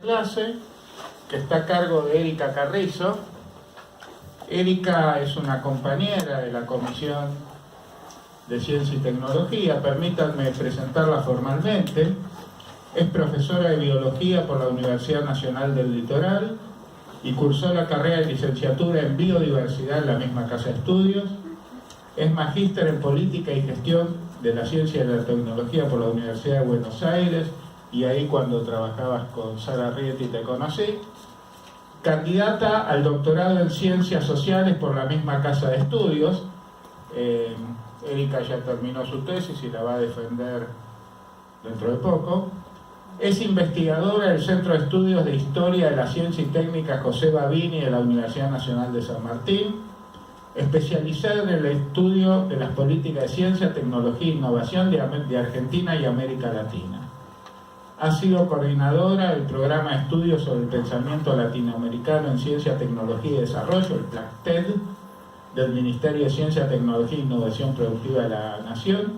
Clase que está a cargo de Erika Carrizo. Erika es una compañera de la Comisión de Ciencia y Tecnología, permítanme presentarla formalmente. Es profesora de Biología por la Universidad Nacional del Litoral y cursó la carrera de licenciatura en Biodiversidad en la misma casa de estudios. Es magíster en Política y Gestión de la Ciencia y la Tecnología por la Universidad de Buenos Aires, y ahí cuando trabajabas con Sara Rieti te conocí. Candidata al doctorado en Ciencias Sociales por la misma casa de estudios. Erika ya terminó su tesis y la va a defender dentro de poco. Es investigadora del Centro de Estudios de Historia de la Ciencia y Técnica José Babini de la Universidad Nacional de San Martín, especializada en el estudio de las políticas de ciencia, tecnología e innovación de Argentina y América Latina. Ha sido coordinadora del programa de estudios sobre el pensamiento latinoamericano en ciencia, tecnología y desarrollo, el PLACTED, del Ministerio de Ciencia, Tecnología e Innovación Productiva de la Nación,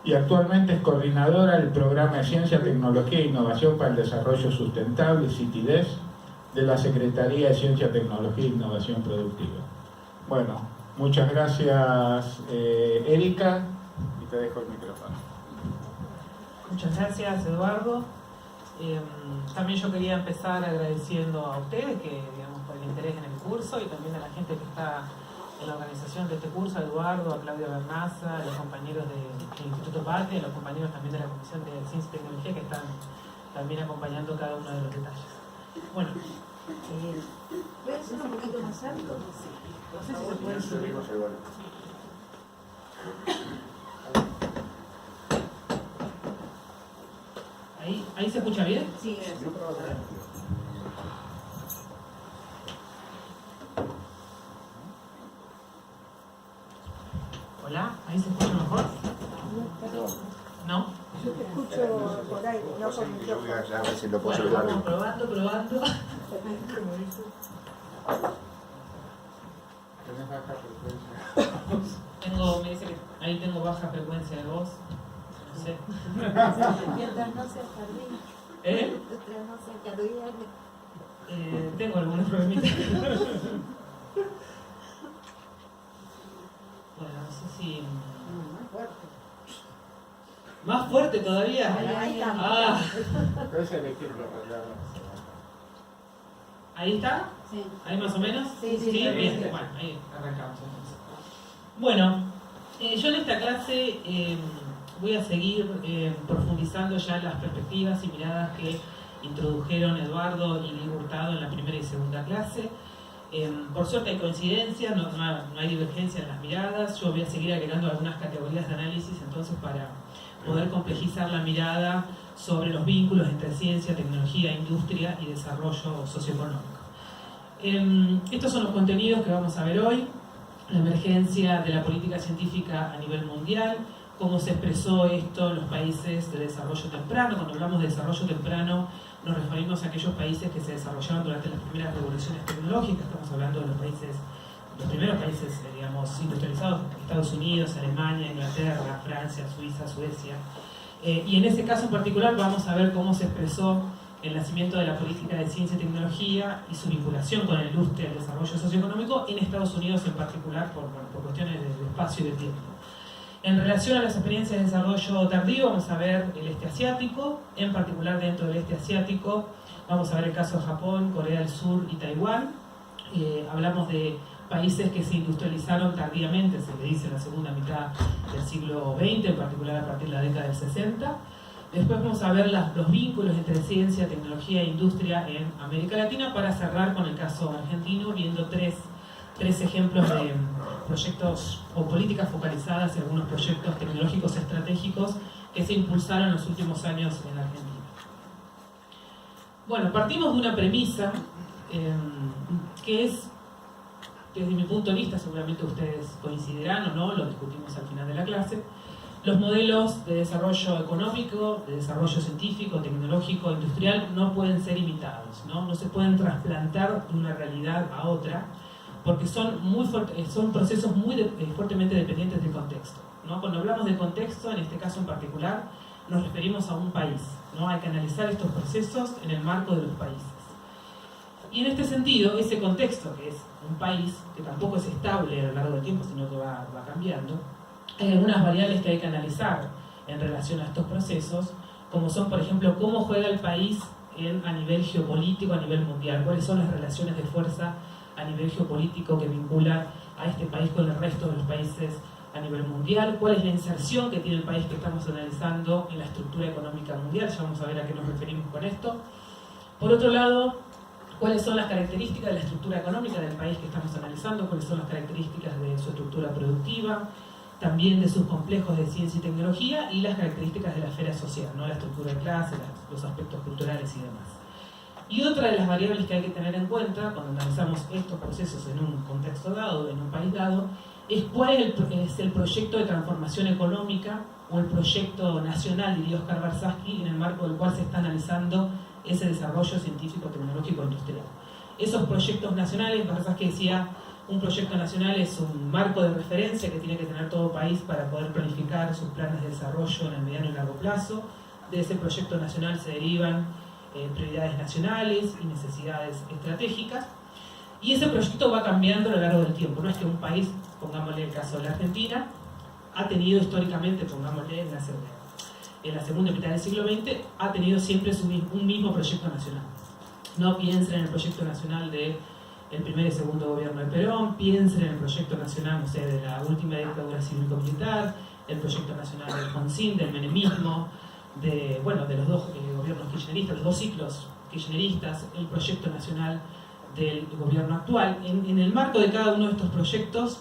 y actualmente es coordinadora del programa de Ciencia, Tecnología e Innovación para el Desarrollo Sustentable, CITIDES, de la Secretaría de Ciencia, Tecnología e Innovación Productiva. Bueno, muchas gracias, Erika, y te dejo el micrófono. Muchas gracias, Eduardo. También yo quería empezar agradeciendo a ustedes por el interés en el curso, y también a la gente que está en la organización de este curso, a Eduardo, a Claudia Bernaza, a los compañeros del Instituto PATE, a los compañeros también de la Comisión de Ciencia y Tecnología que están también acompañando cada uno de los detalles. Bueno, ¿puede ser un poquito más alto? no sé si se puede subir. ¿Ahí se escucha bien? Sí, gracias. Hola, ¿ahí se escucha mejor? ¿No? Yo te escucho por ahí, no con micrófono. A ver si lo puedo Bueno, ayudar. vamos probando. ¿Tenés baja frecuencia? Me dice que ahí tengo baja frecuencia de voz. No sé. Mientras no sea tardía. Mientras no sea tardía. Tengo algunos problemitas. Bueno, no sé si... Más fuerte. ¿Más fuerte todavía? Ahí está. Ah, Puedes elegir lo que ¿ahí está? Sí. ¿Ahí más o menos? Sí. Bien. Bueno, ahí arrancamos entonces. Bueno, yo en esta clase voy a seguir profundizando ya en las perspectivas y miradas que introdujeron Eduardo y Diego Hurtado en la primera y segunda clase. Por suerte hay coincidencia, no hay divergencia en las miradas. Yo voy a seguir agregando algunas categorías de análisis entonces para poder complejizar la mirada sobre los vínculos entre ciencia, tecnología, industria y desarrollo socioeconómico. Estos son los contenidos que vamos a ver hoy: la emergencia de la política científica a nivel mundial, cómo se expresó esto en los países de desarrollo temprano. Cuando hablamos de desarrollo temprano nos referimos a aquellos países que se desarrollaron durante las primeras revoluciones tecnológicas. Estamos hablando de los primeros países, digamos, industrializados: Estados Unidos, Alemania, Inglaterra, Francia, Suiza, Suecia. Y en ese caso en particular vamos a ver cómo se expresó el nacimiento de la política de ciencia y tecnología y su vinculación con la industria y el desarrollo socioeconómico en Estados Unidos en particular por cuestiones de espacio y de tiempo. En relación a las experiencias de desarrollo tardío vamos a ver el este asiático, en particular dentro del este asiático vamos a ver el caso de Japón, Corea del Sur y Taiwán. Hablamos de países que se industrializaron tardíamente, se le dice en la segunda mitad del siglo XX, en particular a partir de la década del 60. Después vamos a ver los vínculos entre ciencia, tecnología e industria en América Latina, para cerrar con el caso argentino, viendo tres ejemplos de proyectos o políticas focalizadas en algunos proyectos tecnológicos estratégicos que se impulsaron en los últimos años en Argentina. Bueno, partimos de una premisa que es, desde mi punto de vista, seguramente ustedes coincidirán o no, lo discutimos al final de la clase: los modelos de desarrollo económico, de desarrollo científico, tecnológico, industrial no pueden ser imitados, no se pueden trasplantar de una realidad a otra, porque son procesos muy fuertemente dependientes del contexto, ¿no? Cuando hablamos de contexto, en este caso en particular, nos referimos a un país, ¿no? Hay que analizar estos procesos en el marco de los países. Y en este sentido, ese contexto, que es un país, que tampoco es estable a lo largo del tiempo, sino que va cambiando, hay algunas variables que hay que analizar en relación a estos procesos, como son, por ejemplo, cómo juega el país a nivel geopolítico, a nivel mundial, cuáles son las relaciones de fuerza a nivel geopolítico que vinculan a este país con el resto de los países a nivel mundial, cuál es la inserción que tiene el país que estamos analizando en la estructura económica mundial, ya vamos a ver a qué nos referimos con esto. Por otro lado, cuáles son las características de la estructura económica del país que estamos analizando, cuáles son las características de su estructura productiva, también de sus complejos de ciencia y tecnología y las características de la esfera social, ¿no? La estructura de clase, los aspectos culturales y demás. Y otra de las variables que hay que tener en cuenta cuando analizamos estos procesos en un contexto dado, en un país dado, es cuál es el proyecto de transformación económica o el proyecto nacional, diría Oscar Barsasky, en el marco del cual se está analizando ese desarrollo científico, tecnológico e industrial. Esos proyectos nacionales, Barsasky decía, un proyecto nacional es un marco de referencia que tiene que tener todo país para poder planificar sus planes de desarrollo en el mediano y largo plazo. De ese proyecto nacional se derivan prioridades nacionales y necesidades estratégicas. Y ese proyecto va cambiando a lo largo del tiempo. No es que un país, pongámosle el caso de la Argentina, ha tenido históricamente, pongámosle en la segunda mitad del siglo XX, ha tenido siempre un mismo proyecto nacional. No piensen en el proyecto nacional del primer y segundo gobierno de Perón, piensen en el proyecto nacional, no sé, de la última dictadura cívico-militar, el proyecto nacional del Alfonsín, del menemismo, de los dos gobiernos kirchneristas, los dos ciclos kirchneristas, el proyecto nacional del gobierno actual. En el marco de cada uno de estos proyectos,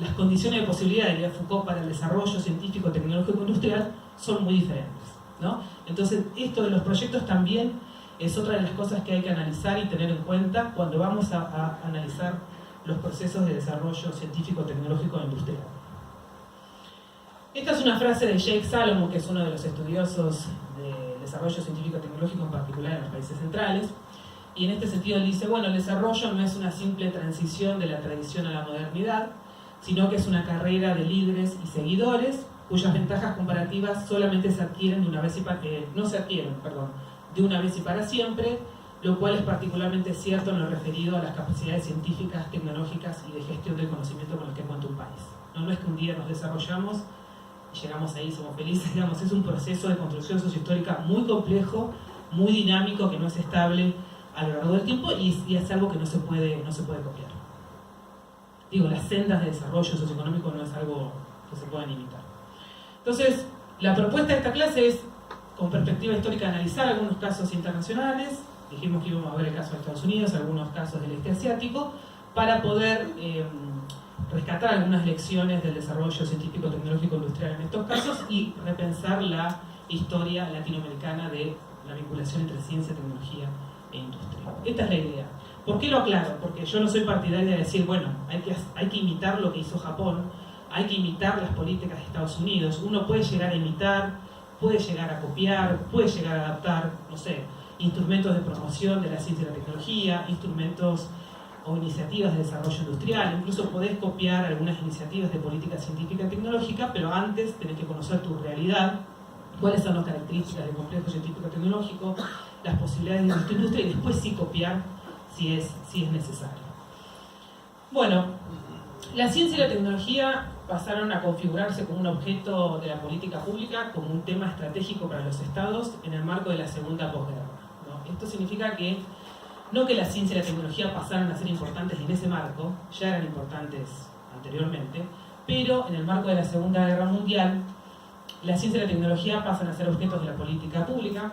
las condiciones de posibilidad de Foucault para el desarrollo científico, tecnológico e industrial son muy diferentes, ¿no? Entonces, esto de los proyectos también es otra de las cosas que hay que analizar y tener en cuenta cuando vamos a analizar los procesos de desarrollo científico, tecnológico e industrial. Esta es una frase de Jake Salomon, que es uno de los estudiosos de desarrollo científico y tecnológico, en particular en los países centrales. Y en este sentido él dice, bueno, el desarrollo no es una simple transición de la tradición a la modernidad, sino que es una carrera de líderes y seguidores, cuyas ventajas comparativas solamente se adquieren de una vez y para siempre, lo cual es particularmente cierto en lo referido a las capacidades científicas, tecnológicas y de gestión del conocimiento con los que cuenta un país. No es que un día nos desarrollamos y llegamos ahí y somos felices, digamos, es un proceso de construcción sociohistórica muy complejo, muy dinámico, que no es estable a lo largo del tiempo y es algo que no se puede copiar. Digo, las sendas de desarrollo socioeconómico no es algo que se puedan imitar. Entonces, la propuesta de esta clase es, con perspectiva histórica, analizar algunos casos internacionales. Dijimos que íbamos a ver el caso de Estados Unidos, algunos casos del este asiático, para poder rescatar algunas lecciones del desarrollo científico, tecnológico, industrial en estos casos y repensar la historia latinoamericana de la vinculación entre ciencia, tecnología e industria. Esta es la idea. ¿Por qué lo aclaro? Porque yo no soy partidaria de decir, bueno, hay que imitar lo que hizo Japón, hay que imitar las políticas de Estados Unidos. Uno puede llegar a imitar, puede llegar a copiar, puede llegar a adaptar, no sé, instrumentos de promoción de la ciencia y la tecnología, instrumentos o iniciativas de desarrollo industrial, incluso podés copiar algunas iniciativas de política científica y tecnológica, pero antes tenés que conocer tu realidad, cuáles son las características del complejo científico tecnológico, las posibilidades de nuestra industria y después sí copiar si es necesario. Bueno, la ciencia y la tecnología pasaron a configurarse como un objeto de la política pública, como un tema estratégico para los estados en el marco de la segunda posguerra, ¿no? Esto significa que no que la ciencia y la tecnología pasaron a ser importantes en ese marco, ya eran importantes anteriormente, pero en el marco de la Segunda Guerra Mundial, la ciencia y la tecnología pasan a ser objetos de la política pública,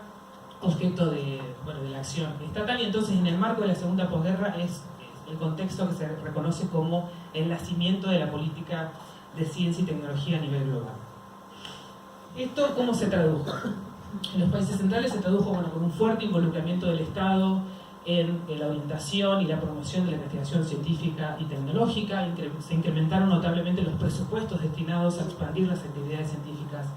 objeto de la acción estatal, y entonces en el marco de la segunda posguerra es el contexto que se reconoce como el nacimiento de la política de ciencia y tecnología a nivel global. ¿Esto cómo se tradujo? En los países centrales se tradujo con un fuerte involucramiento del Estado en la orientación y la promoción de la investigación científica y tecnológica. Se incrementaron notablemente los presupuestos destinados a expandir las actividades científicas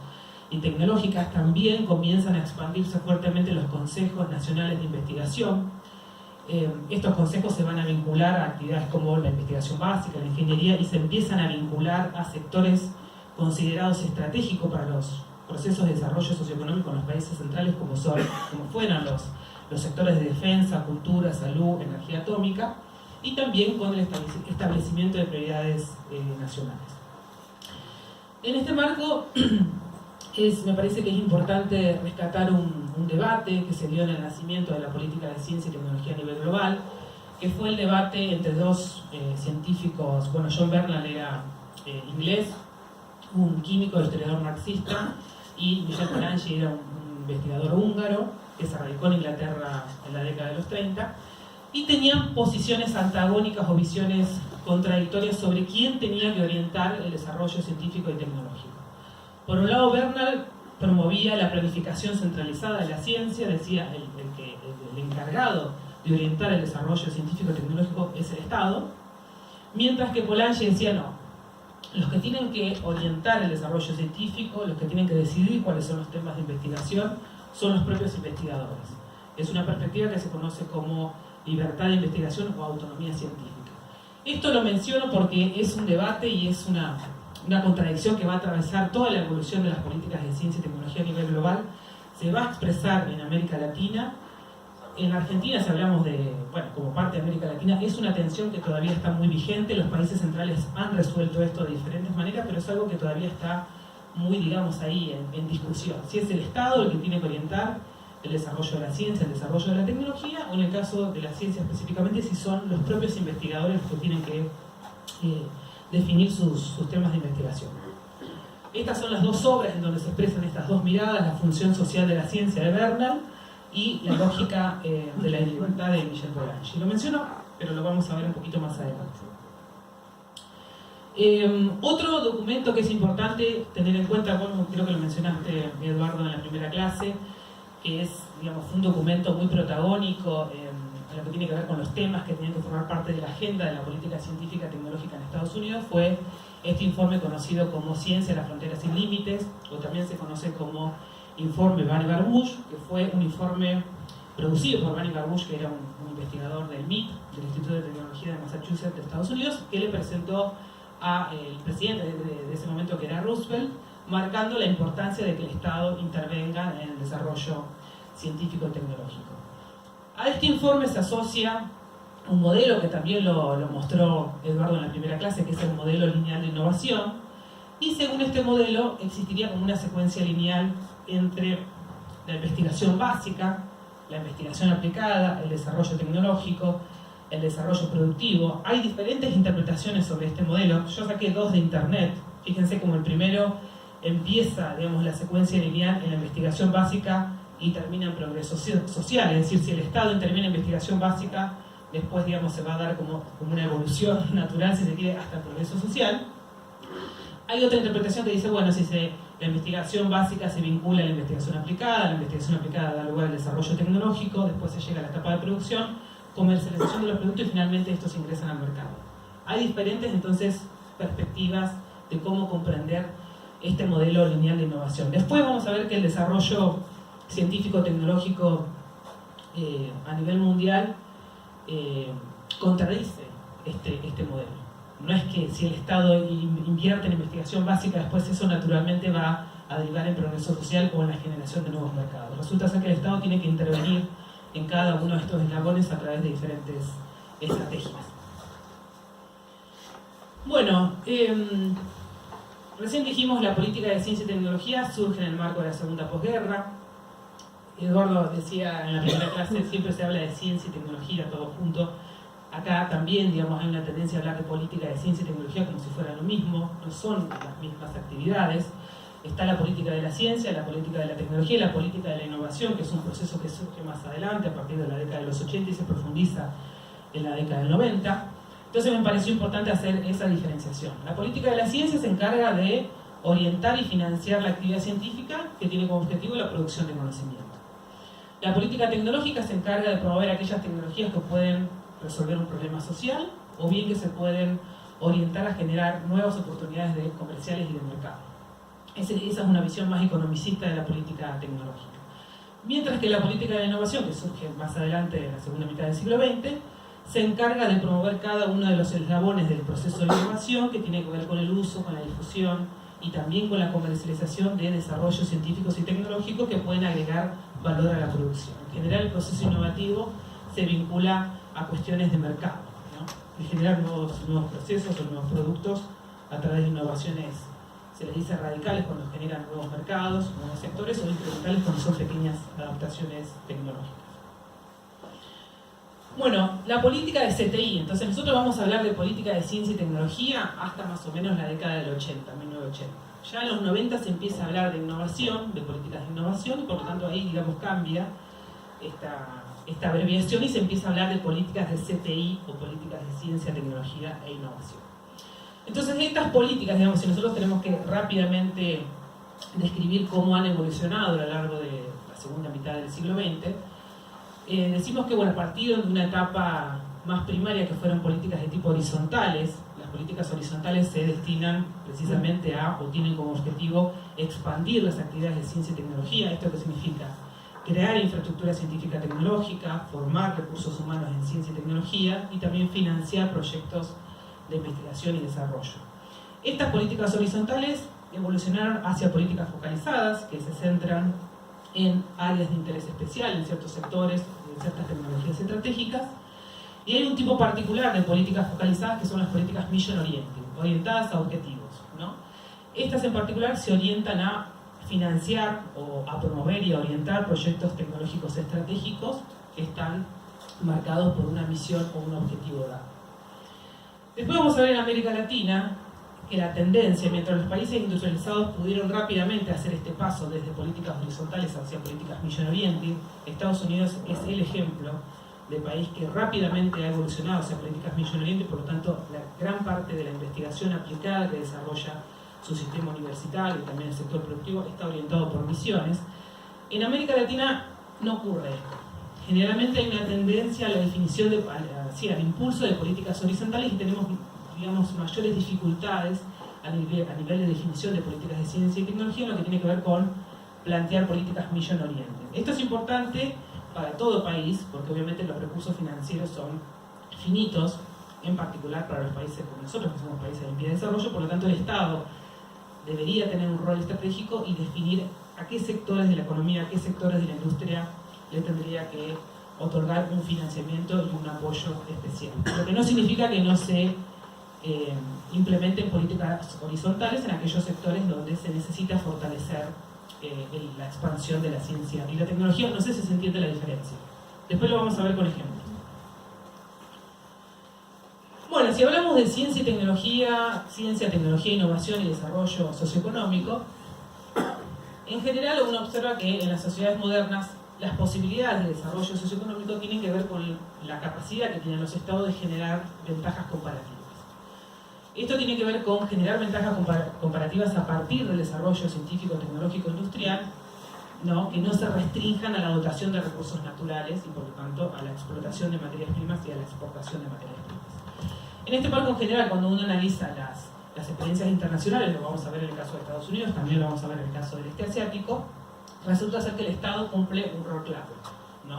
y tecnológicas. También comienzan a expandirse fuertemente los consejos nacionales de investigación. Estos consejos se van a vincular a actividades como la investigación básica, la ingeniería, y se empiezan a vincular a sectores considerados estratégicos para los procesos de desarrollo socioeconómico en los países centrales como fueran los sectores de defensa, cultura, salud, energía atómica, y también con el establecimiento de prioridades nacionales. En este marco me parece que es importante rescatar un debate que se dio en el nacimiento de la política de ciencia y tecnología a nivel global, que fue el debate entre dos científicos. Bueno, John Bernal era inglés, un químico, historiador marxista, y Michel Polanyi era un investigador húngaro que se radicó en Inglaterra en la década de los 30, y tenían posiciones antagónicas o visiones contradictorias sobre quién tenía que orientar el desarrollo científico y tecnológico. Por un lado, Bernal promovía la planificación centralizada de la ciencia, decía el encargado de orientar el desarrollo científico y tecnológico es el Estado, mientras que Polanyi decía no, los que tienen que orientar el desarrollo científico, los que tienen que decidir cuáles son los temas de investigación, son los propios investigadores. Es una perspectiva que se conoce como libertad de investigación o autonomía científica. Esto lo menciono porque es un debate y es una contradicción que va a atravesar toda la evolución de las políticas de ciencia y tecnología a nivel global. Se va a expresar en América Latina. En Argentina, si hablamos de, bueno, como parte de América Latina, es una tensión que todavía está muy vigente. Los países centrales han resuelto esto de diferentes maneras, pero es algo que todavía está muy, digamos, ahí en discusión. Si es el Estado el que tiene que orientar el desarrollo de la ciencia, el desarrollo de la tecnología, o en el caso de la ciencia específicamente, si son los propios investigadores los que tienen que definir sus temas de investigación. Estas son las dos obras en donde se expresan estas dos miradas: la función social de la ciencia de Bernal y la lógica de la libertad de Michel Polanyi. Lo menciono, pero lo vamos a ver un poquito más adelante. Otro documento que es importante tener en cuenta, bueno, creo que lo mencionaste, Eduardo, en la primera clase, que es, digamos, un documento muy protagónico en lo que tiene que ver con los temas que tienen que formar parte de la agenda de la política científica y tecnológica en Estados Unidos, fue este informe conocido como Ciencia, las fronteras sin límites, o también se conoce como informe Vannevar-Bush, que fue un informe producido por Vannevar-Bush, que era un investigador del MIT, del Instituto de Tecnología de Massachusetts de Estados Unidos, que le presentó al presidente de ese momento, que era Roosevelt, marcando la importancia de que el Estado intervenga en el desarrollo científico y tecnológico. A este informe se asocia un modelo que también lo mostró Eduardo en la primera clase, que es el modelo lineal de innovación, y según este modelo existiría como una secuencia lineal entre la investigación básica, la investigación aplicada, el desarrollo tecnológico, el desarrollo productivo. Hay diferentes interpretaciones sobre este modelo. Yo saqué dos de internet. Fíjense como el primero empieza, digamos, la secuencia lineal en la investigación básica y termina en progreso social. Es decir, si el Estado interviene en investigación básica, después, digamos, se va a dar como una evolución natural, si se quiere, hasta el progreso social. Hay otra interpretación que dice, bueno, si la investigación básica se vincula a la investigación aplicada da lugar al desarrollo tecnológico, después se llega a la etapa de producción, comercialización de los productos y finalmente estos ingresan al mercado. Hay diferentes, entonces, perspectivas de cómo comprender este modelo lineal de innovación. Después vamos a ver que el desarrollo científico-tecnológico a nivel mundial contradice este modelo. No es que si el Estado invierte en investigación básica, después eso naturalmente va a derivar en progreso social o en la generación de nuevos mercados. Resulta ser que el Estado tiene que intervenir en cada uno de estos eslabones a través de diferentes estrategias. Bueno, recién dijimos la política de ciencia y tecnología surge en el marco de la segunda posguerra. Eduardo decía en la primera clase, siempre se habla de ciencia y tecnología todo junto. Acá también, digamos, hay una tendencia a hablar de política de ciencia y tecnología como si fuera lo mismo, no son las mismas actividades. Está la política de la ciencia, la política de la tecnología y la política de la innovación, que es un proceso que surge más adelante, a partir de la década de los 80 y se profundiza en la década del 90. Entonces me pareció importante hacer esa diferenciación. La política de la ciencia se encarga de orientar y financiar la actividad científica que tiene como objetivo la producción de conocimiento. La política tecnológica se encarga de promover aquellas tecnologías que pueden resolver un problema social o bien que se pueden orientar a generar nuevas oportunidades comerciales y de mercado. Esa es una visión más economicista de la política tecnológica. Mientras que la política de la innovación, que surge más adelante en la segunda mitad del siglo XX, se encarga de promover cada uno de los eslabones del proceso de innovación que tiene que ver con el uso, con la difusión y también con la comercialización de desarrollos científicos y tecnológicos que pueden agregar valor a la producción. En general, el proceso innovativo se vincula a cuestiones de mercado, ¿no? De generar nuevos procesos o nuevos productos a través de innovaciones, se les dice radicales cuando generan nuevos mercados, nuevos sectores, o incrementales cuando son pequeñas adaptaciones tecnológicas. Bueno, la política de CTI. Entonces nosotros vamos a hablar de política de ciencia y tecnología hasta más o menos la década del 80, 1980. Ya en los 90 se empieza a hablar de innovación, de políticas de innovación, y por lo tanto ahí, digamos, cambia esta abreviación y se empieza a hablar de políticas de CTI o políticas de ciencia, tecnología e innovación. Entonces estas políticas, digamos, si nosotros tenemos que rápidamente describir cómo han evolucionado a lo largo de la segunda mitad del siglo XX, decimos que, bueno, a partir de una etapa más primaria que fueron políticas de tipo horizontales, las políticas horizontales se destinan precisamente a, o tienen como objetivo, expandir las actividades de ciencia y tecnología. ¿Esto qué significa? Crear infraestructura científica tecnológica, formar recursos humanos en ciencia y tecnología y también financiar proyectos de investigación y desarrollo. Estas políticas horizontales evolucionaron hacia políticas focalizadas que se centran en áreas de interés especial, en ciertos sectores, en ciertas tecnologías estratégicas. Y hay un tipo particular de políticas focalizadas que son las políticas mission oriented, orientadas a objetivos, ¿no? Estas en particular se orientan a financiar o a promover y a orientar proyectos tecnológicos estratégicos que están marcados por una misión o un objetivo dado. Después vamos a ver en América Latina que la tendencia, mientras los países industrializados pudieron rápidamente hacer este paso desde políticas horizontales hacia políticas mission oriented, Estados Unidos es el ejemplo de país que rápidamente ha evolucionado hacia políticas mission oriented, por lo tanto la gran parte de la investigación aplicada que desarrolla su sistema universitario y también el sector productivo está orientado por misiones. En América Latina no ocurre esto. Generalmente hay una tendencia a la definición al impulso de políticas horizontales y tenemos, digamos, mayores dificultades a nivel de definición de políticas de ciencia y tecnología en lo que tiene que ver con plantear políticas mission oriented. Esto es importante para todo país, porque obviamente los recursos financieros son finitos, en particular para los países como nosotros, que somos países en vía de desarrollo, por lo tanto el Estado debería tener un rol estratégico y definir a qué sectores de la economía, a qué sectores de la industria le tendría que otorgar un financiamiento y un apoyo especial. Lo que no significa que no se implementen políticas horizontales en aquellos sectores donde se necesita fortalecer la expansión de la ciencia y la tecnología. No sé si se entiende la diferencia. Después lo vamos a ver con ejemplos. Bueno, si hablamos de ciencia, tecnología, innovación y desarrollo socioeconómico, en general uno observa que en las sociedades modernas las posibilidades de desarrollo socioeconómico tienen que ver con la capacidad que tienen los estados de generar ventajas comparativas. Esto tiene que ver con generar ventajas comparativas a partir del desarrollo científico, tecnológico, industrial, ¿no? Que no se restrinjan a la dotación de recursos naturales y por lo tanto a la explotación de materias primas y a la exportación de materias primas. En este marco en general, cuando uno analiza las experiencias internacionales, lo vamos a ver en el caso de Estados Unidos, también lo vamos a ver en el caso del este asiático, resulta ser que el Estado cumple un rol clave, ¿no?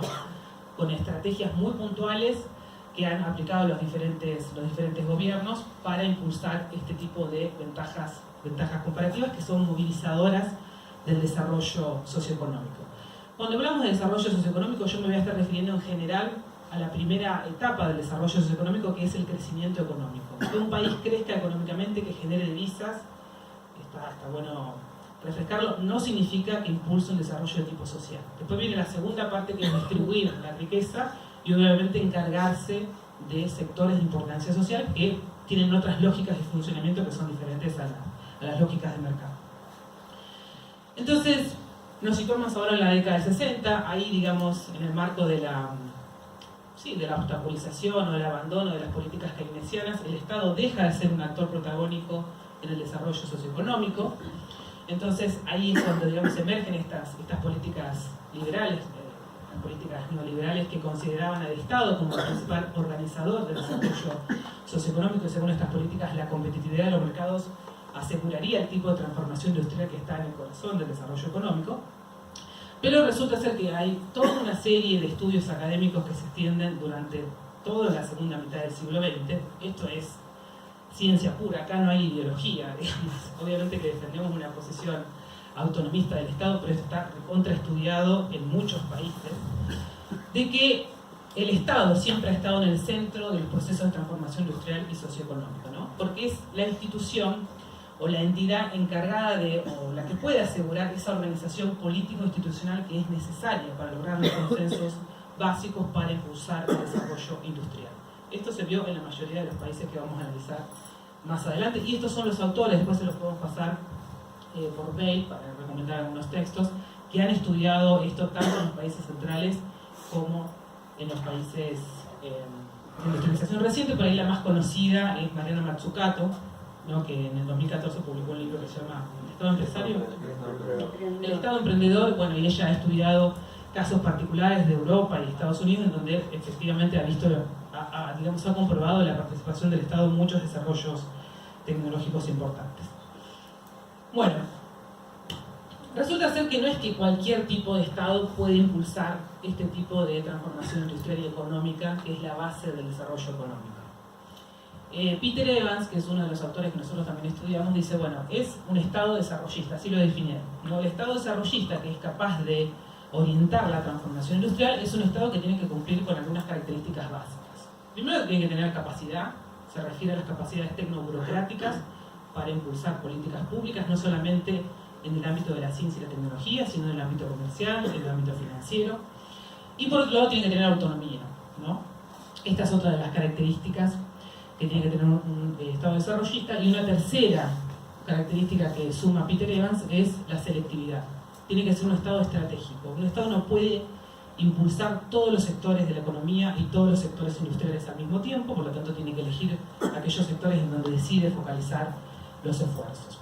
Con estrategias muy puntuales que han aplicado los diferentes gobiernos para impulsar este tipo de ventajas comparativas que son movilizadoras del desarrollo socioeconómico. Cuando hablamos de desarrollo socioeconómico, yo me voy a estar refiriendo en general a la primera etapa del desarrollo socioeconómico, que es el crecimiento económico. Que un país crezca económicamente, que genere divisas, está bueno refrescarlo, no significa que impulse un desarrollo de tipo social. Después viene la segunda parte, que es distribuir la riqueza y obviamente encargarse de sectores de importancia social que tienen otras lógicas de funcionamiento que son diferentes a las lógicas del mercado. Entonces, nos situamos ahora en la década del 60, ahí digamos en el marco de la obstaculización o del abandono de las políticas keynesianas, el Estado deja de ser un actor protagónico en el desarrollo socioeconómico. Entonces ahí es cuando, digamos, emergen estas políticas liberales, las políticas neoliberales que consideraban al Estado como el principal organizador del desarrollo socioeconómico, y según estas políticas la competitividad de los mercados aseguraría el tipo de transformación industrial que está en el corazón del desarrollo económico. Pero resulta ser que hay toda una serie de estudios académicos que se extienden durante toda la segunda mitad del siglo XX. Esto es ciencia pura, acá no hay ideología, digamos. Obviamente que defendemos una posición autonomista del Estado, pero esto está contraestudiado en muchos países, de que el Estado siempre ha estado en el centro del proceso de transformación industrial y socioeconómica, ¿no? Porque es la institución o la entidad encargada de, o la que puede asegurar esa organización político-institucional que es necesaria para lograr los consensos básicos para impulsar el desarrollo industrial. Esto se vio en la mayoría de los países que vamos a analizar más adelante, y estos son los autores, después se los podemos pasar por mail para recomendar algunos textos, que han estudiado esto tanto en los países centrales como en los países de industrialización reciente. Por ahí la más conocida es Mariana Mazzucato, ¿no? Que en el 2014 publicó un libro que se llama El Estado Empresario, El Estado Emprendedor. Bueno, y ella ha estudiado casos particulares de Europa y Estados Unidos en donde efectivamente ha visto, digamos, ha comprobado la participación del Estado en muchos desarrollos tecnológicos importantes. Bueno, resulta ser que no es que cualquier tipo de Estado puede impulsar este tipo de transformación industrial y económica, que es la base del desarrollo económico. Peter Evans, que es uno de los autores que nosotros también estudiamos, dice, bueno, es un Estado desarrollista, así lo definieron, ¿no? El Estado desarrollista, que es capaz de orientar la transformación industrial, es un Estado que tiene que cumplir con algunas características básicas. Primero, tiene que tener capacidad, se refiere a las capacidades tecnoburocráticas para impulsar políticas públicas, no solamente en el ámbito de la ciencia y la tecnología, sino en el ámbito comercial, en el ámbito financiero. Y por otro lado, tiene que tener autonomía, ¿no? Esta es otra de las características que tiene que tener un Estado desarrollista. Y una tercera característica que suma Peter Evans es la selectividad. Tiene que ser un Estado estratégico. Un Estado no puede impulsar todos los sectores de la economía y todos los sectores industriales al mismo tiempo, por lo tanto tiene que elegir aquellos sectores en donde decide focalizar los esfuerzos.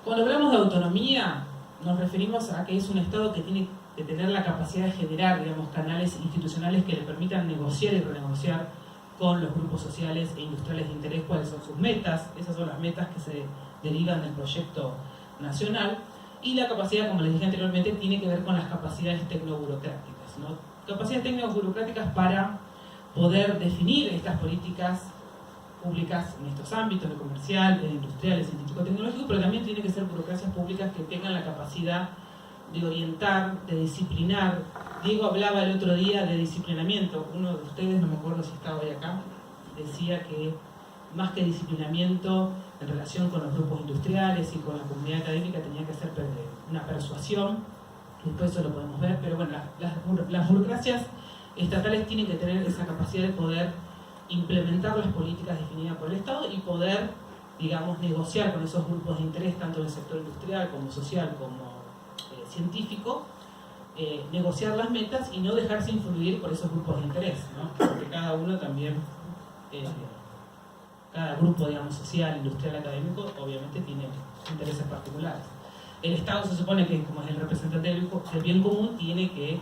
Cuando hablamos de autonomía, nos referimos a que es un Estado que tiene que tener la capacidad de generar, digamos, canales institucionales que le permitan negociar y renegociar con los grupos sociales e industriales de interés cuáles son sus metas. Esas son las metas que se derivan del proyecto nacional. Y la capacidad, como les dije anteriormente, tiene que ver con las capacidades tecnoburocráticas, ¿no? Capacidades tecnoburocráticas para poder definir estas políticas públicas en estos ámbitos, el comercial, el industrial, el científico-tecnológico, pero también tiene que ser burocracias públicas que tengan la capacidad de orientar, de disciplinar. Diego hablaba el otro día de disciplinamiento. Uno de ustedes, no me acuerdo si estaba hoy acá, decía que más que disciplinamiento en relación con los grupos industriales y con la comunidad académica tenía que ser una persuasión. Después eso lo podemos ver, pero bueno, las burocracias estatales tienen que tener esa capacidad de poder implementar las políticas definidas por el Estado y poder, digamos, negociar con esos grupos de interés, tanto en el sector industrial como social como científico, negociar las metas y no dejarse influir por esos grupos de interés, ¿no? Porque cada uno también, cada grupo, digamos, social, industrial, académico, obviamente tiene intereses particulares. El Estado se supone que, como es el representante del bien común, tiene que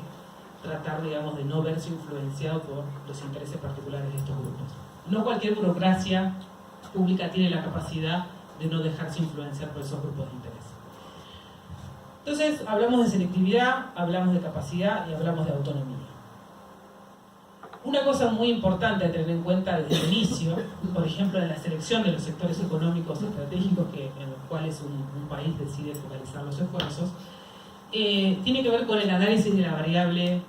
tratar, digamos, de no verse influenciado por los intereses particulares de estos grupos. No cualquier burocracia pública tiene la capacidad de no dejarse influenciar por esos grupos de interés. Entonces, hablamos de selectividad, hablamos de capacidad y hablamos de autonomía. Una cosa muy importante a tener en cuenta desde el inicio, por ejemplo, en la selección de los sectores económicos estratégicos en los cuales un país decide focalizar los esfuerzos, tiene que ver con el análisis de la variable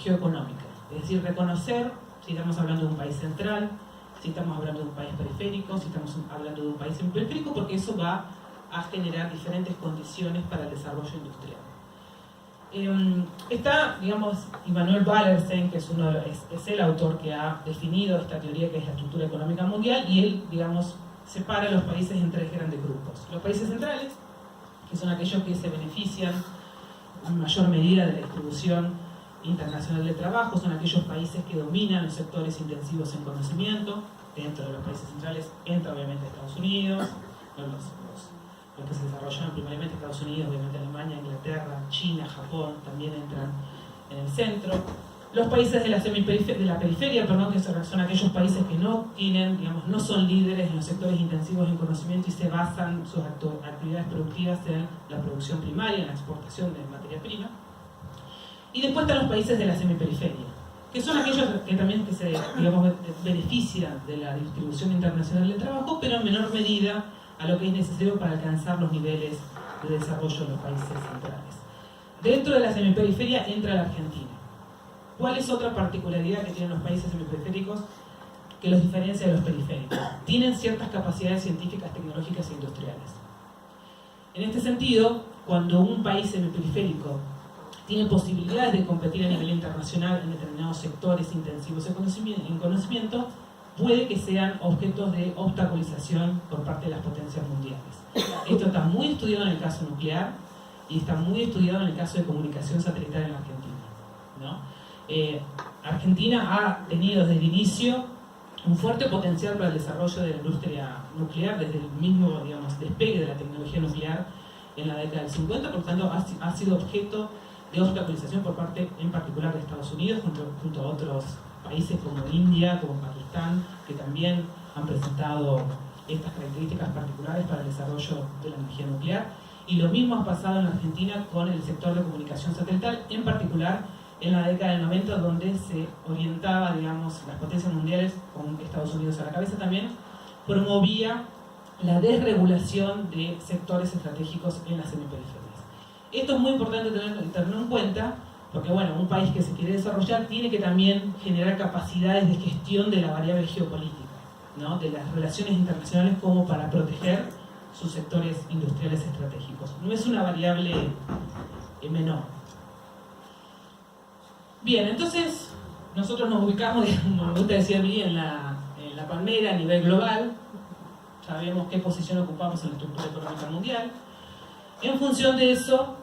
geoeconómica. Es decir, reconocer si estamos hablando de un país central, si estamos hablando de un país periférico, si estamos hablando de un país semiperiférico, porque eso va a generar diferentes condiciones para el desarrollo industrial. Está, digamos, Immanuel Wallerstein, que es el autor que ha definido esta teoría que es la estructura económica mundial, y él, digamos, separa a los países en tres grandes grupos. Los países centrales, que son aquellos que se benefician en mayor medida de la distribución internacional del trabajo, son aquellos países que dominan los sectores intensivos en conocimiento. Dentro de los países centrales entra obviamente Estados Unidos, los que se desarrollaron primariamente Estados Unidos, obviamente Alemania, Inglaterra, China, Japón también entran en el centro. Los países de la periferia, que son aquellos países que no tienen, digamos, no son líderes en los sectores intensivos en conocimiento y se basan sus actividades productivas en la producción primaria, en la exportación de materia prima. Y después están los países de la semiperiferia, que son aquellos que también que se, digamos, benefician de la distribución internacional del trabajo, pero en menor medida a lo que es necesario para alcanzar los niveles de desarrollo de los países centrales. Dentro de la semiperiferia entra la Argentina. ¿Cuál es otra particularidad que tienen los países semiperiféricos que los diferencia de los periféricos? Tienen ciertas capacidades científicas, tecnológicas e industriales. En este sentido, cuando un país semiperiférico tiene posibilidades de competir a nivel internacional en determinados sectores intensivos en conocimiento, puede que sean objetos de obstaculización por parte de las potencias mundiales. Esto está muy estudiado en el caso nuclear y está muy estudiado en el caso de comunicación satelital en la Argentina, ¿no? Argentina ha tenido desde el inicio un fuerte potencial para el desarrollo de la industria nuclear desde el mismo, digamos, despegue de la tecnología nuclear en la década del 50, por lo tanto ha sido objeto de obstaculización por parte en particular de Estados Unidos junto a otros países como India, como Pakistán, que también han presentado estas características particulares para el desarrollo de la energía nuclear. Y lo mismo ha pasado en Argentina con el sector de comunicación satelital, en particular en la década del 90, donde se orientaba, digamos, las potencias mundiales, con Estados Unidos a la cabeza también, promovía la desregulación de sectores estratégicos en las semiperiferias. Esto es muy importante tenerlo en cuenta, porque bueno, un país que se quiere desarrollar tiene que también generar capacidades de gestión de la variable geopolítica, ¿no? De las relaciones internacionales, como para proteger sus sectores industriales estratégicos. No es una variable menor. Bien, entonces nosotros nos ubicamos, como me gusta decir a mí, en la palmera a nivel global. Sabemos qué posición ocupamos en la estructura económica mundial. En función de eso,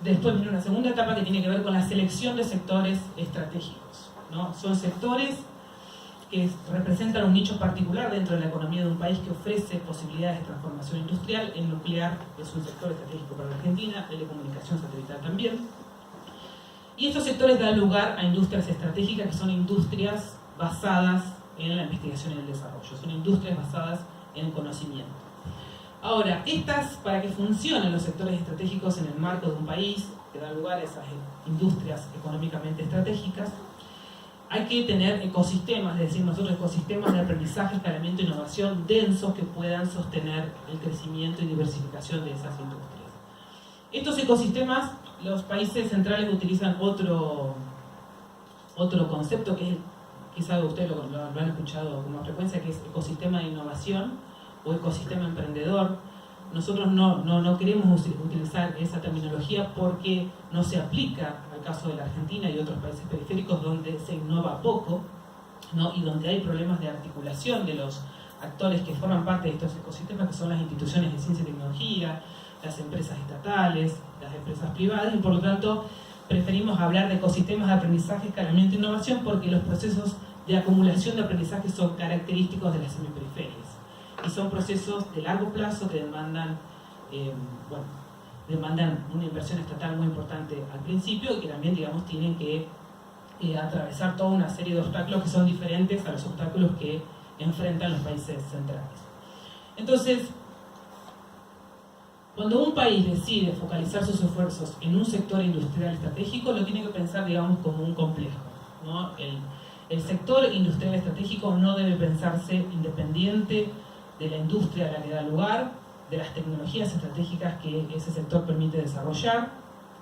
después viene una segunda etapa que tiene que ver con la selección de sectores estratégicos, ¿no? Son sectores que representan un nicho particular dentro de la economía de un país, que ofrece posibilidades de transformación industrial. El nuclear es un sector estratégico para la Argentina, el de comunicación satelital también. Y estos sectores dan lugar a industrias estratégicas, que son industrias basadas en la investigación y el desarrollo, son industrias basadas en el conocimiento. Ahora, estas, para que funcionen los sectores estratégicos en el marco de un país, que da lugar a esas industrias económicamente estratégicas, hay que tener ecosistemas, es decir, nosotros ecosistemas de aprendizaje, escalamiento e innovación densos que puedan sostener el crecimiento y diversificación de esas industrias. Estos ecosistemas, los países centrales utilizan otro concepto que es, quizás ustedes lo han escuchado con más frecuencia, que es ecosistema de innovación o ecosistema emprendedor. Nosotros no queremos utilizar esa terminología porque no se aplica al caso de la Argentina y otros países periféricos donde se innova poco, ¿no? Y donde hay problemas de articulación de los actores que forman parte de estos ecosistemas, que son las instituciones de ciencia y tecnología, las empresas estatales, las empresas privadas, y por lo tanto preferimos hablar de ecosistemas de aprendizaje, escalamiento e innovación, porque los procesos de acumulación de aprendizaje son característicos de las semiperiferias y son procesos de largo plazo que demandan una inversión estatal muy importante al principio, y que también, digamos, tienen que atravesar toda una serie de obstáculos que son diferentes a los obstáculos que enfrentan los países centrales. Entonces, cuando un país decide focalizar sus esfuerzos en un sector industrial estratégico, lo tiene que pensar, digamos, como un complejo, ¿no? El sector industrial estratégico no debe pensarse independiente de la industria a la que da lugar, de las tecnologías estratégicas que ese sector permite desarrollar.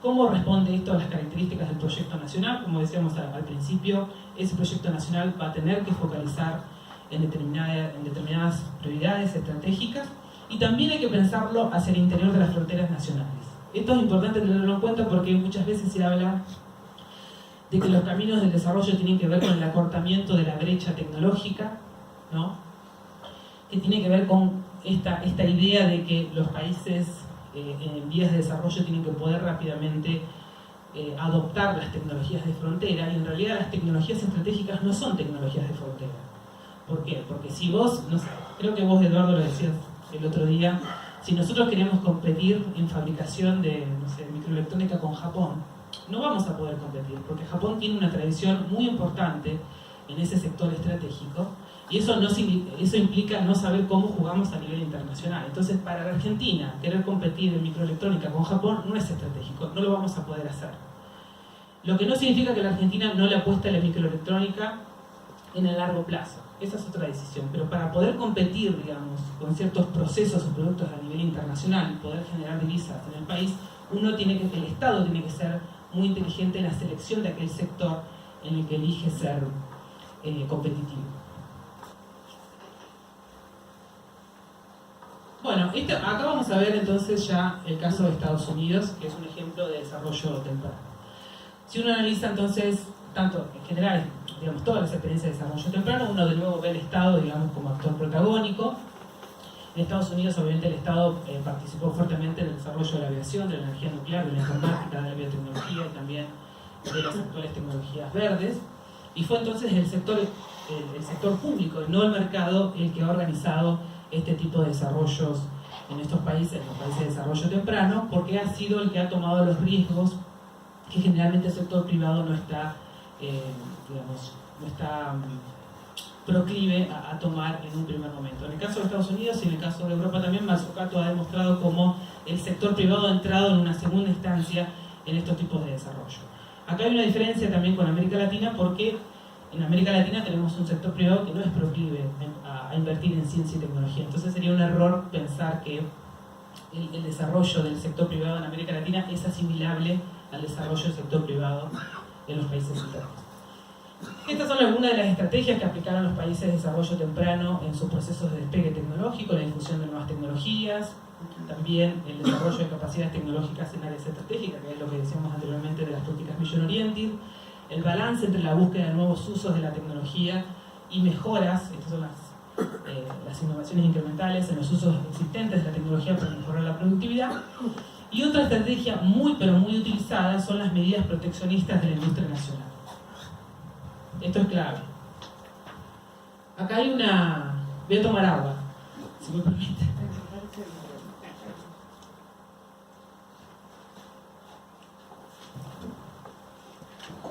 ¿Cómo responde esto a las características del proyecto nacional? Como decíamos al principio, ese proyecto nacional va a tener que focalizar en determinadas prioridades estratégicas, y también hay que pensarlo hacia el interior de las fronteras nacionales. Esto es importante tenerlo en cuenta porque muchas veces se habla de que los caminos del desarrollo tienen que ver con el acortamiento de la brecha tecnológica, ¿no? Que tiene que ver con esta idea de que los países en vías de desarrollo tienen que poder rápidamente adoptar las tecnologías de frontera, y en realidad las tecnologías estratégicas no son tecnologías de frontera. ¿Por qué? Porque si vos, no sé, creo que vos, Eduardo, lo decías el otro día, si nosotros queremos competir en fabricación de, no sé, microelectrónica con Japón, no vamos a poder competir, porque Japón tiene una tradición muy importante en ese sector estratégico, y eso implica no saber cómo jugamos a nivel internacional. Entonces, para la Argentina, querer competir en microelectrónica con Japón no es estratégico, no lo vamos a poder hacer. Lo que no significa que la Argentina no le apueste a la microelectrónica en el largo plazo. Esa es otra decisión. Pero para poder competir, digamos, con ciertos procesos o productos a nivel internacional y poder generar divisas en el país, el Estado tiene que ser muy inteligente en la selección de aquel sector en el que elige ser competitivo. Bueno, acá vamos a ver entonces ya el caso de Estados Unidos, que es un ejemplo de desarrollo temprano. Si uno analiza entonces, tanto en general, digamos, todas las experiencias de desarrollo temprano, uno de nuevo ve el Estado, digamos, como actor protagónico. En Estados Unidos, obviamente, el Estado participó fuertemente en el desarrollo de la aviación, de la energía nuclear, de la informática, de la biotecnología y también de las actuales tecnologías verdes. Y fue entonces el sector público, no el mercado, el que ha organizado este tipo de desarrollos en estos países, en los países de desarrollo temprano, porque ha sido el que ha tomado los riesgos que generalmente el sector privado no está, proclive a tomar en un primer momento. En el caso de Estados Unidos y en el caso de Europa también, Mazzucato ha demostrado cómo el sector privado ha entrado en una segunda instancia en estos tipos de desarrollo. Acá hay una diferencia también con América Latina, porque en América Latina tenemos un sector privado que no es proclive a invertir en ciencia y tecnología. Entonces sería un error pensar que el desarrollo del sector privado en América Latina es asimilable al desarrollo del sector privado en los países internos. Estas son algunas de las estrategias que aplicaron los países de desarrollo temprano en sus procesos de despegue tecnológico, la difusión de nuevas tecnologías, también el desarrollo de capacidades tecnológicas en áreas estratégicas, que es lo que decíamos anteriormente de las políticas Mission Oriented, el balance entre la búsqueda de nuevos usos de la tecnología y mejoras, estas son las innovaciones incrementales en los usos existentes de la tecnología para mejorar la productividad. Y otra estrategia muy pero muy utilizada son las medidas proteccionistas de la industria nacional. Esto es clave. Acá hay una... Voy a tomar agua, si me permite.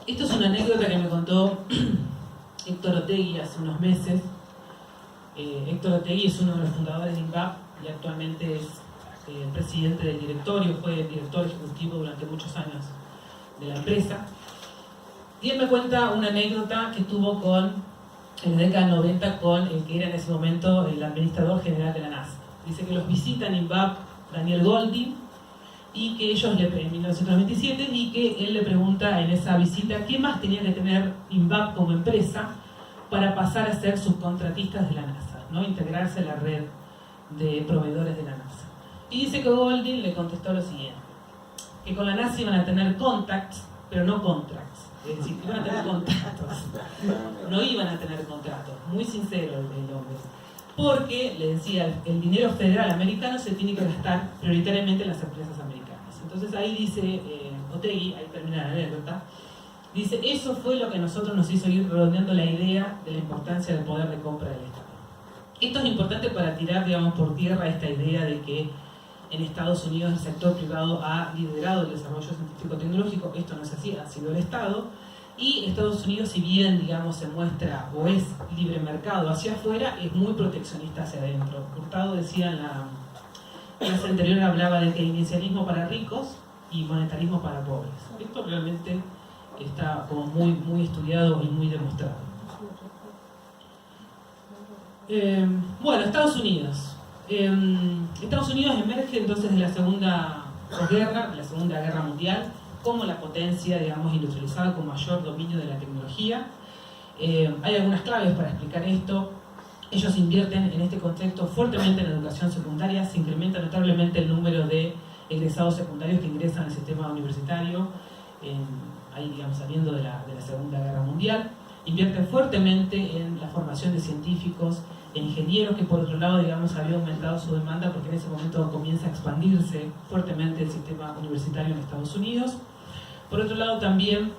Esto es una anécdota que me contó Héctor Otegui hace unos meses. Héctor Otegui es uno de los fundadores de INVAP y actualmente es el presidente del directorio, fue el director ejecutivo durante muchos años de la empresa. Y él me cuenta una anécdota que tuvo en la década del 90 con el que era en ese momento el administrador general de la NASA. Dice que los visita en INVAP Daniel Goldin, y que ellos en 1997, y que él le pregunta en esa visita qué más tenía que tener INVAP como empresa para pasar a ser subcontratistas de la NASA, ¿no? Integrarse a la red de proveedores de la NASA. Y dice que Goldin le contestó lo siguiente, que con la NASA iban a tener contacts, pero no contracts. Es decir, que iban a tener contactos, no iban a tener contratos. Muy sincero el hombre. Porque, le decía, el dinero federal americano se tiene que gastar prioritariamente en las empresas americanas. Entonces ahí dice Otegui, ahí termina la anécdota, dice, eso fue lo que a nosotros nos hizo ir redondeando la idea de la importancia del poder de compra del Estado. Esto es importante para tirar, digamos, por tierra esta idea de que en Estados Unidos el sector privado ha liderado el desarrollo científico-tecnológico. Esto no es así, ha sido el Estado. Y Estados Unidos, si bien, digamos, se muestra o es libre mercado hacia afuera, es muy proteccionista hacia adentro. Hurtado decía en la clase anterior, hablaba de keynesianismo para ricos y monetarismo para pobres. Esto realmente está como muy estudiado y muy demostrado. Bueno, Estados Unidos. Estados Unidos emerge entonces de la Segunda Guerra Mundial como la potencia, digamos, industrializada con mayor dominio de la tecnología. Hay algunas claves para explicar esto. Ellos invierten en este contexto fuertemente en educación secundaria, se incrementa notablemente el número de egresados secundarios que ingresan al sistema universitario, ahí, digamos, saliendo de la Segunda Guerra Mundial. Invierten fuertemente en la formación de científicos, en ingenieros, que por otro lado, digamos, había aumentado su demanda porque en ese momento comienza a expandirse fuertemente el sistema universitario en Estados Unidos. Por otro lado, también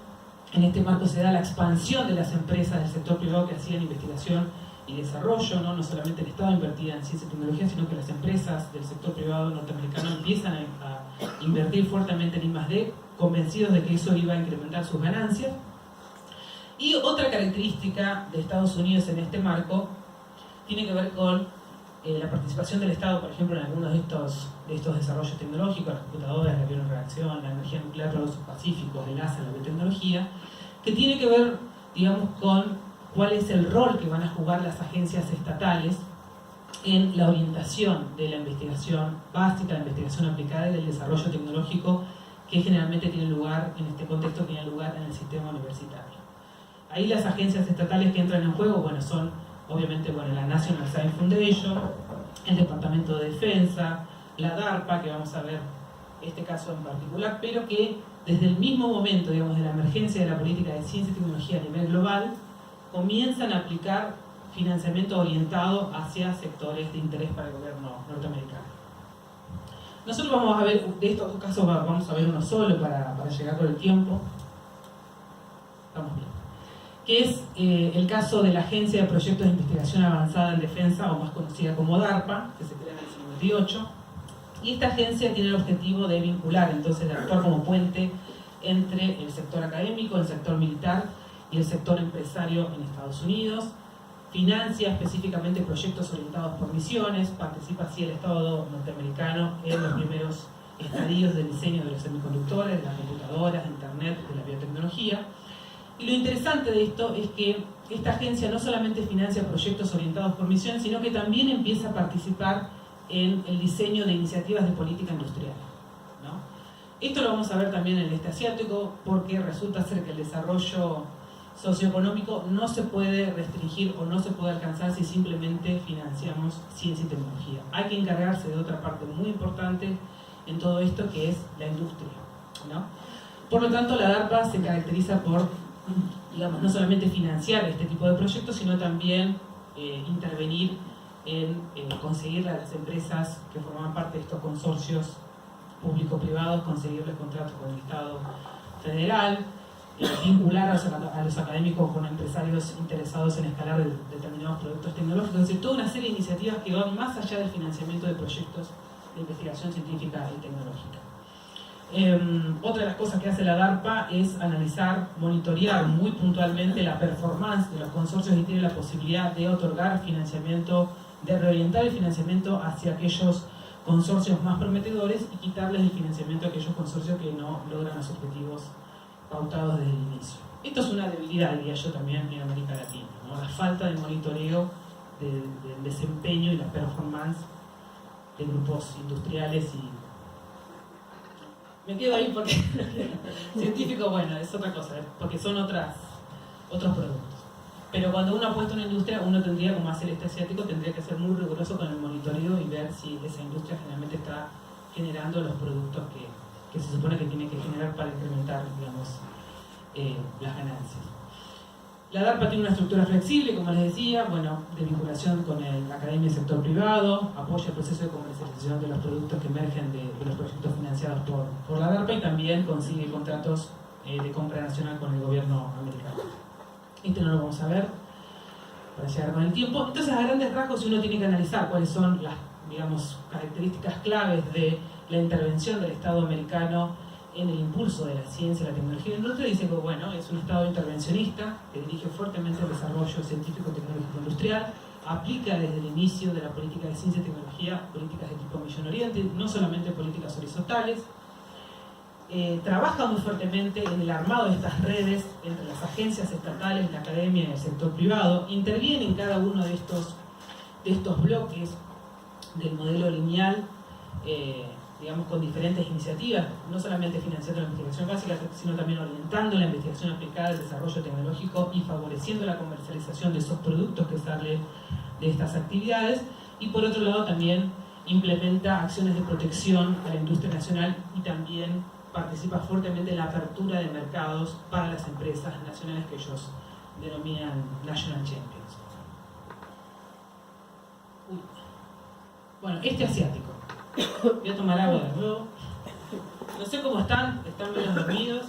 en este marco se da la expansión de las empresas del sector privado que hacían investigación y desarrollo, ¿no? No solamente el Estado invertía en ciencia y tecnología, sino que las empresas del sector privado norteamericano empiezan a invertir fuertemente en I+D, convencidos de que eso iba a incrementar sus ganancias. Y otra característica de Estados Unidos en este marco tiene que ver con la participación del Estado, por ejemplo, en algunos de estos desarrollos tecnológicos, las computadoras, la bioreacción, la energía nuclear para usos pacíficos, el láser, la biotecnología, que tiene que ver, digamos, con cuál es el rol que van a jugar las agencias estatales en la orientación de la investigación básica, la investigación aplicada y del desarrollo tecnológico que generalmente tiene lugar, en este contexto, tiene lugar en el sistema universitario. Ahí las agencias estatales que entran en juego, bueno, son obviamente, bueno, la National Science Foundation, el Departamento de Defensa, la DARPA, que vamos a ver este caso en particular, pero que desde el mismo momento, digamos, de la emergencia de la política de ciencia y tecnología a nivel global, comienzan a aplicar financiamiento orientado hacia sectores de interés para el gobierno norteamericano. Nosotros vamos a ver, de estos dos casos vamos a ver uno solo para llegar con el tiempo. Estamos bien. Que es el caso de la Agencia de Proyectos de Investigación Avanzada en Defensa, o más conocida como DARPA, que se crea en el 58. Y esta agencia tiene el objetivo de vincular, entonces, de actuar como puente entre el sector académico, el sector militar y el sector empresario en Estados Unidos. Financia específicamente proyectos orientados por misiones, participa así el Estado norteamericano en los primeros estadios del diseño de los semiconductores, de las computadoras, de Internet, de la biotecnología. Y lo interesante de esto es que esta agencia no solamente financia proyectos orientados por misiones, sino que también empieza a participar en el diseño de iniciativas de política industrial, ¿no? Esto lo vamos a ver también en el este asiático, porque resulta ser que el desarrollo socioeconómico no se puede restringir o no se puede alcanzar si simplemente financiamos ciencia y tecnología. Hay que encargarse de otra parte muy importante en todo esto, que es la industria, ¿no? Por lo tanto, la DARPA se caracteriza por, digamos, no solamente financiar este tipo de proyectos, sino también intervenir en conseguir a las empresas que forman parte de estos consorcios público-privados, conseguirles contratos con el Estado federal, vincular a los académicos con empresarios interesados en escalar determinados productos tecnológicos, es decir, toda una serie de iniciativas que van más allá del financiamiento de proyectos de investigación científica y tecnológica. Otra de las cosas que hace la DARPA es analizar, monitorear muy puntualmente la performance de los consorcios y tiene la posibilidad de otorgar financiamiento, de reorientar el financiamiento hacia aquellos consorcios más prometedores y quitarles el financiamiento a aquellos consorcios que no logran los objetivos pautados desde el inicio. Esto es una debilidad, diría yo, también en América Latina, ¿no? La falta de monitoreo del desempeño y la performance de grupos industriales y... Me quedo ahí porque científico, bueno, es otra cosa, porque son otros productos. Pero cuando uno apuesta a una industria, uno tendría, como hace el este asiático, tendría que ser muy riguroso con el monitoreo y ver si esa industria generalmente está generando los productos que se supone que tiene que generar para incrementar, digamos, las ganancias. La DARPA tiene una estructura flexible, como les decía, bueno, de vinculación con la academia y el sector privado, apoya el proceso de comercialización de los productos que emergen de los proyectos financiados por la DARPA y también consigue contratos de compra nacional con el gobierno americano. Este no lo vamos a ver para llegar con el tiempo. Entonces, a grandes rasgos, uno tiene que analizar cuáles son las, digamos, características claves de la intervención del Estado americano en el impulso de la ciencia y la tecnología. El otro dice que, bueno, es un Estado intervencionista que dirige fuertemente el desarrollo científico, tecnológico, industrial, aplica desde el inicio de la política de ciencia y tecnología políticas de tipo Misión Oriente, no solamente políticas horizontales, trabaja muy fuertemente en el armado de estas redes entre las agencias estatales, la academia y el sector privado, interviene en cada uno de estos bloques del modelo lineal, digamos, con diferentes iniciativas, no solamente financiando la investigación básica, sino también orientando la investigación aplicada, el desarrollo tecnológico y favoreciendo la comercialización de esos productos que salen de estas actividades. Y por otro lado también implementa acciones de protección a la industria nacional y también participa fuertemente en la apertura de mercados para las empresas nacionales que ellos denominan National Champions. Bueno, este asiático. Voy a tomar agua de nuevo. No sé cómo están medio dormidos.